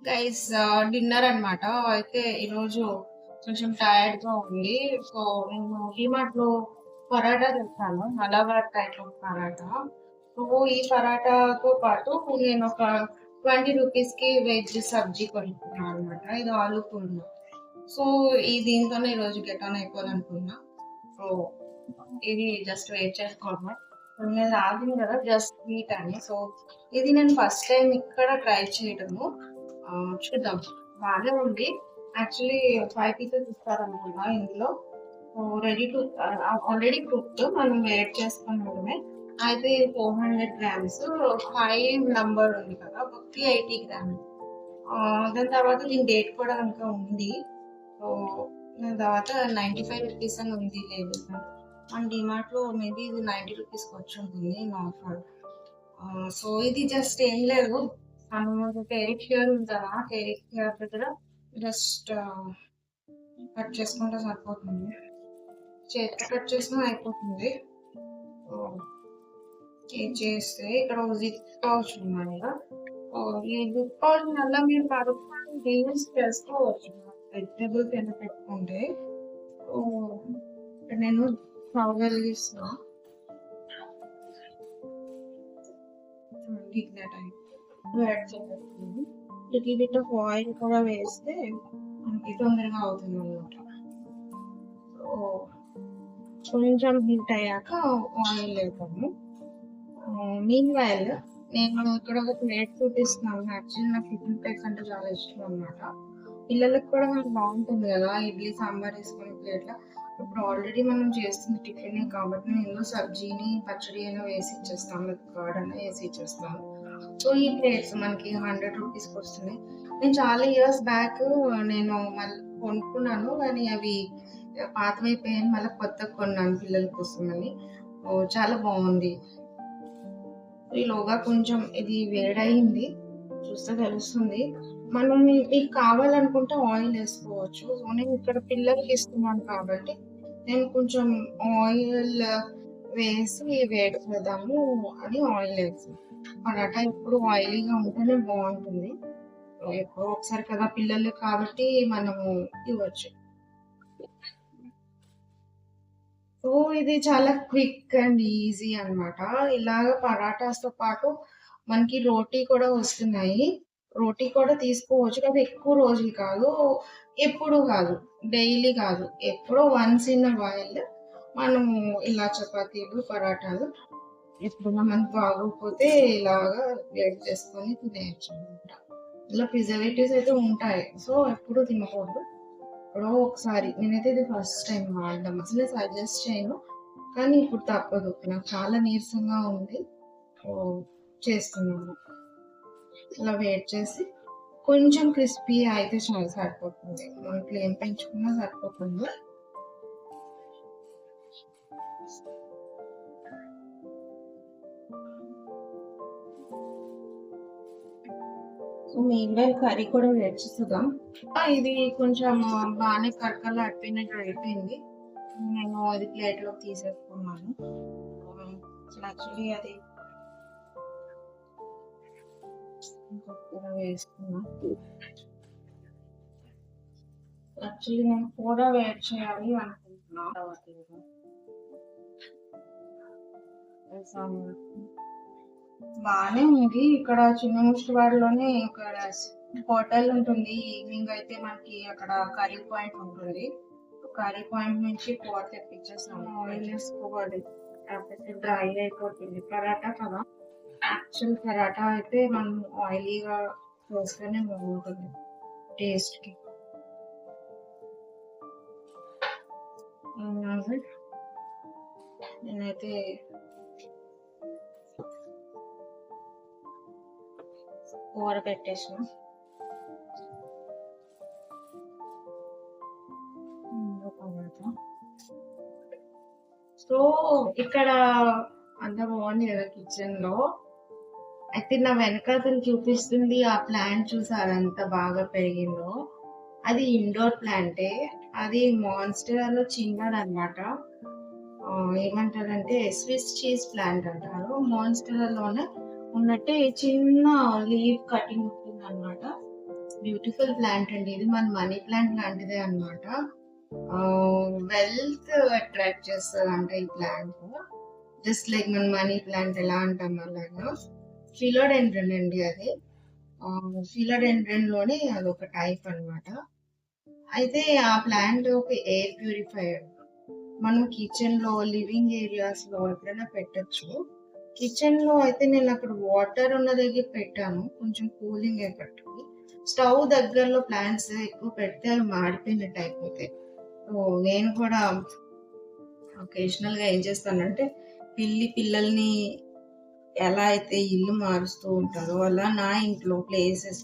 Guys dinner అన్నమాట. అయితే ఈరోజు కొంచెం టైర్డ్ గా ఉంది. సో నేను డిమార్ట్ లో పరాటా తెచ్చాను, Malabar type of paratha. So ఈ పరాటాతో పాటు నేను ఒక 20 రూపీస్ కి వెజ్ సబ్జీ కొనుక్కున్నాను అనమాట. ఇది ఆలు కుర్మా. సో ఈ దీంతోనే ఈరోజు గెట్ ఆన్ అయిపోవాలనుకున్నా. సో ఇది జస్ట్ వెయిట్ చేసుకోవడమే. నేను ఆగింది కదా జస్ట్ వీట్ అని. సో ఇది నేను ఫస్ట్ టైం ఇక్కడ ట్రై చేయడము. చూద్దాం, బాగానే ఉంది. యాక్చువల్లీ 5 పీసెస్ ఇస్తారనుకున్నా ఇందులో. రెడీ టు ఆల్రెడీ కుక్డ్, మనం వెయిట్ చేసుకున్నమే. అయితే 400 గ్రామ్స్, 5 నంబర్ ఉంది కదా, 80 గ్రామ్స్. దాని తర్వాత దీని డేట్ కూడా ఇంకా ఉంది. సో దాని తర్వాత 95 రూపీస్ అని ఉంది లేబుల్. మన డిమార్ట్ లో మేబీ ఇది 90 రూపీస్కి వచ్చి ఉంటుంది ఆఫర్. సో ఇది జస్ట్ ఏం లేదు, మనం టెరిక్ హెయిర్ ఉంటుందా, టెరిక్ హెయిర్ దగ్గర జస్ట్ కట్ చేసుకుంటే సరిపోతుంది. చేతికి కట్ చేసినా అయిపోతుంది. ఇది చేస్తే ఇక్కడ జిప్ పౌచ్ ఉన్నాయి కదా, ఈ జిప్ పౌచ్ వల్ల మీరు పరుపు యూజ్ చేసుకోవచ్చు వెజిటేబుల్స్ ఏమైనా పెట్టుకుంటే. నేను స్టవ్ వెలిగిస్తున్నా. లిటిల్ బిట్ ఆఫ్ ఆయిల్ కూడా వేస్తే మనకి తొందరగా అవుతుంది అన్నమాట. కొంచెం హీట్ అయ్యాక ఆయిల్ వేద్దాము. మీన్ వైల్ నేను ఇక్కడ ఒక ప్లేట్ చూపిస్తున్నాను. యాక్చువల్లీ నాకు టిఫిన్ ప్లేట్స్ అంటే చాలా ఇష్టం అనమాట. పిల్లలకు కూడా మనకు బాగుంటుంది కదా ఇడ్లీ సాంబార్ వేసుకునే ప్లేట్లో. ఇప్పుడు ఆల్రెడీ మనం చేస్తుంది టిఫిన్ కాబట్టి నేను సబ్జీని పచ్చడి అయినా వేసి ఇచ్చేస్తాను, కర్డ్ అయినా వేసి ఇచ్చేస్తాను. సో ఈ ప్లేట్స్ మనకి 100 రూపీస్కి వస్తున్నాయి. నేను చాలా ఇయర్స్ బ్యాక్ నేను మళ్ళీ కొనుక్కున్నాను, కానీ అవి పాతమైపోయాను. మళ్ళీ కొత్తగా కొన్నాను పిల్లల కోసం అని. చాలా బాగుంది. ఈలోగా కొంచెం ఇది వేడయింది, చూస్తే తెలుస్తుంది. మనం మీకు కావాలనుకుంటే ఆయిల్ వేసుకోవచ్చు. సో నేను ఇక్కడ పిల్లలకి ఇస్తున్నాను కాబట్టి నేను కొంచెం ఆయిల్ వేసి వేడి చేద్దాము అని ఆయిల్ వేసి. పరాటా ఎప్పుడు ఆయిలీగా ఉంటేనే బాగుంటుంది. ఎప్పుడో ఒకసారి కదా పిల్లలు కాబట్టి మనము ఇవ్వచ్చు. సో ఇది చాలా క్విక్ అండ్ ఈజీ అనమాట. ఇలాగ పరాటాస్తో పాటు మనకి రోటీ కూడా వస్తున్నాయి. రోటీ కూడా తీసుకోవచ్చు, కానీ ఎక్కువ రోజులు కాదు, ఎప్పుడు కాదు, డైలీ కాదు, ఎప్పుడో వన్స్ ఇన్ వైల్ మనము ఇలా చపాతీలు పరాటాలు ఎప్పుడన్నా మనకు బాగోకపోతే ఇలాగా వేడి చేసుకొని తినేయచ్చు అనమాట. ఇలా ప్రిజర్వేటివ్స్ అయితే ఉంటాయి, సో ఎప్పుడు తినకూడదు. ఎప్పుడో ఒకసారి. నేనైతే ఇది ఫస్ట్ టైం వాడడం, అసలే సజెస్ట్ చేయను, కానీ ఇప్పుడు తప్పదు, నాకు చాలా నీరసంగా ఉంది, చేస్తున్నాను. ఇలా వెయిట్ చేసి కొంచెం క్రిస్పీ అయితే చాలా సరిపోతుంది, మనం ఫ్లేమ్ పెంచుకున్నా సరిపోతుంది. సో మీన్వైల్ కర్రీ కూడా వేడి చేద్దాం. ఇది కొంచెం బాగానే కరకరలు అట్టినట్టు అయిపోయింది. నేను అది ప్లేట్లోకి తీసేసుకున్నాను. యాక్చువల్లీ అది వేసుకున్నా. యాక్చువల్లీ నేను కూడా వేట్ చేయాలి అనుకుంటున్నాను. బాగానే ఉంది. ఇక్కడ చిన్న ముష్టివాడలోనే ఇక్కడ హోటల్ ఉంటుంది. ఈవినింగ్ అయితే మనకి అక్కడ కర్రీ పాయింట్ ఉంటుంది. కర్రీ పాయింట్ నుంచి కూర తెప్పించేస్తాము. ఆయిల్ వేసుకోవాలి, కాకపోతే డ్రై అయిపోతుంది. పరాటా కదా, యాక్చువల్ పరాటా అయితే మనం ఆయిలీగా వేస్తేనే బాగుంటుంది టేస్ట్కి. నేనైతే కూర పెట్టేసిన. సో ఇక్కడ అంత బాగుంది కదా కిచెన్ లో. అయితే నా వెనకాతలు చూపిస్తుంది ఆ ప్లాంట్, చూసారు ఎంత బాగా పెరిగిందో. అది ఇండోర్ ప్లాంటే, అది మాన్స్టెరాలో చిన్నది అనమాట. ఏమంటారంటే స్విస్ చీజ్ ప్లాంట్ అంటారు. మాన్స్టెరాలోనే ఉన్నట్టే చిన్న లీవ్ కటింగ్ ఉంటుంది అనమాట. బ్యూటిఫుల్ ప్లాంట్ అండి. ఇది మన మనీ ప్లాంట్ లాంటిదే అన్నమాట. వెల్త్ అట్రాక్ట్ చేస్తదంట ఈ ప్లాంట్. జస్ట్ లైక్ మన మనీ ప్లాంట్ ఎలా అంటాం అలాగా. ఫిలోడెండ్రన్ అండి అది. ఫిలోడెండ్రన్ లోనే అదొక టైప్ అన్నమాట. అయితే ఆ ప్లాంట్ ఒక ఎయిర్ ప్యూరిఫైయర్. మనం కిచెన్ లో, లివింగ్ ఏరియాస్ లో ఎక్కడైనా పెట్టొచ్చు. కిచెన్ లో అయితే నేను అక్కడ వాటర్ ఉన్న దగ్గర పెట్టాను, కొంచెం కూలింగ్ ఎఫెక్ట్‌కి. స్టవ్ దగ్గరలో ప్లాంట్స్ ఎక్కువ పెడితే అవి మాడిపోయినట్టు అయిపోతాయి. సో, నేను కూడా ఒకేషనల్‌గా ఏం చేస్తానంటే, పిల్లల్ని ఎలా అయితే ఇల్లు మారుస్తూ ఉంటారో, అలా నా ఇంట్లో ప్లేసెస్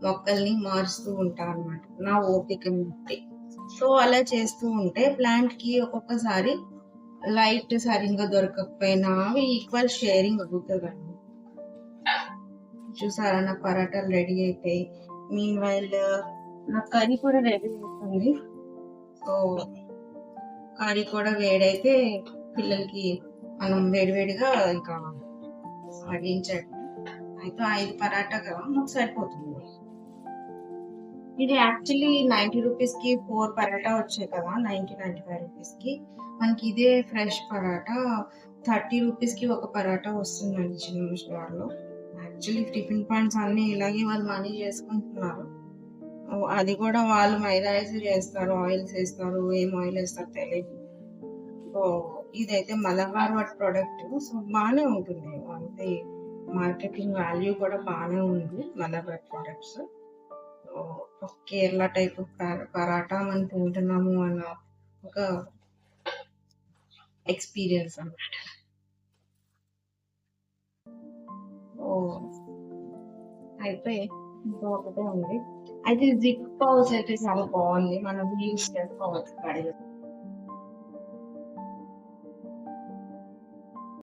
మొక్కల్ని మారుస్తూ ఉంటానన్నమాట. నా ఓపికని బట్టి. సో, అలా చేస్తూ ఉంటే ప్లాంట్‌కి ఒక్కొక్కసారి లైట్ సరిగ్గా దొరకకపోయినా అవి ఈక్వల్ షేరింగ్ అవుతదండి. చూసారా నా పరాటాలు రెడీ అయిపోయి. మీన్‌వైల్ నా కర్రీ కూడా రెడీ అవుతుంది. సో, కర్రీ కూడా వేడైతే పిల్లలకి మనం వేడివేడిగా ఇంకా వడ్డించడమే. అయితే 5 పరాటా కదా మాకు సరిపోతుంది. ఇది యాక్చువల్లీ 90 రూపీస్‌కి 4 పరాటా వచ్చాయి కదా! 95 రూపీస్‌కి. మనకి ఇదే ఫ్రెష్ పరాటా 30 రూపీస్‌కి ఒక పరాటా వస్తుందండి చిన్న స్టోర్‌లో. యాక్చువల్లీ టిఫిన్ పాయింట్స్ అన్నీ ఇలాగే వాళ్ళు మనీ చేసుకుంటున్నారు. అది కూడా వాళ్ళు మైదా ఏసి చేస్తారు, ఆయిల్స్ ఏస్తారు, ఏం ఆయిల్ ఏస్తారో తెలీదు. సో, ఇదైతే మలబార్ వాట్ ప్రొడక్ట్. సో, బానే ఉంటుంది. అంటే మార్కెటింగ్ వాల్యూ కూడా బానే ఉంది మలబార్ ప్రొడక్ట్స్. కేరళ టైప్ పరాటా మనం తింటున్నాము అన్న ఒక ఎక్స్పీరియన్స్ అన్నమాట. ఓ అయితే ఇంకా ఒకటే ఉంది. అయితే జిప్ పౌచ్ అయితే చాలా బాగుంది. మనం యూస్ చేసుకోవచ్చు.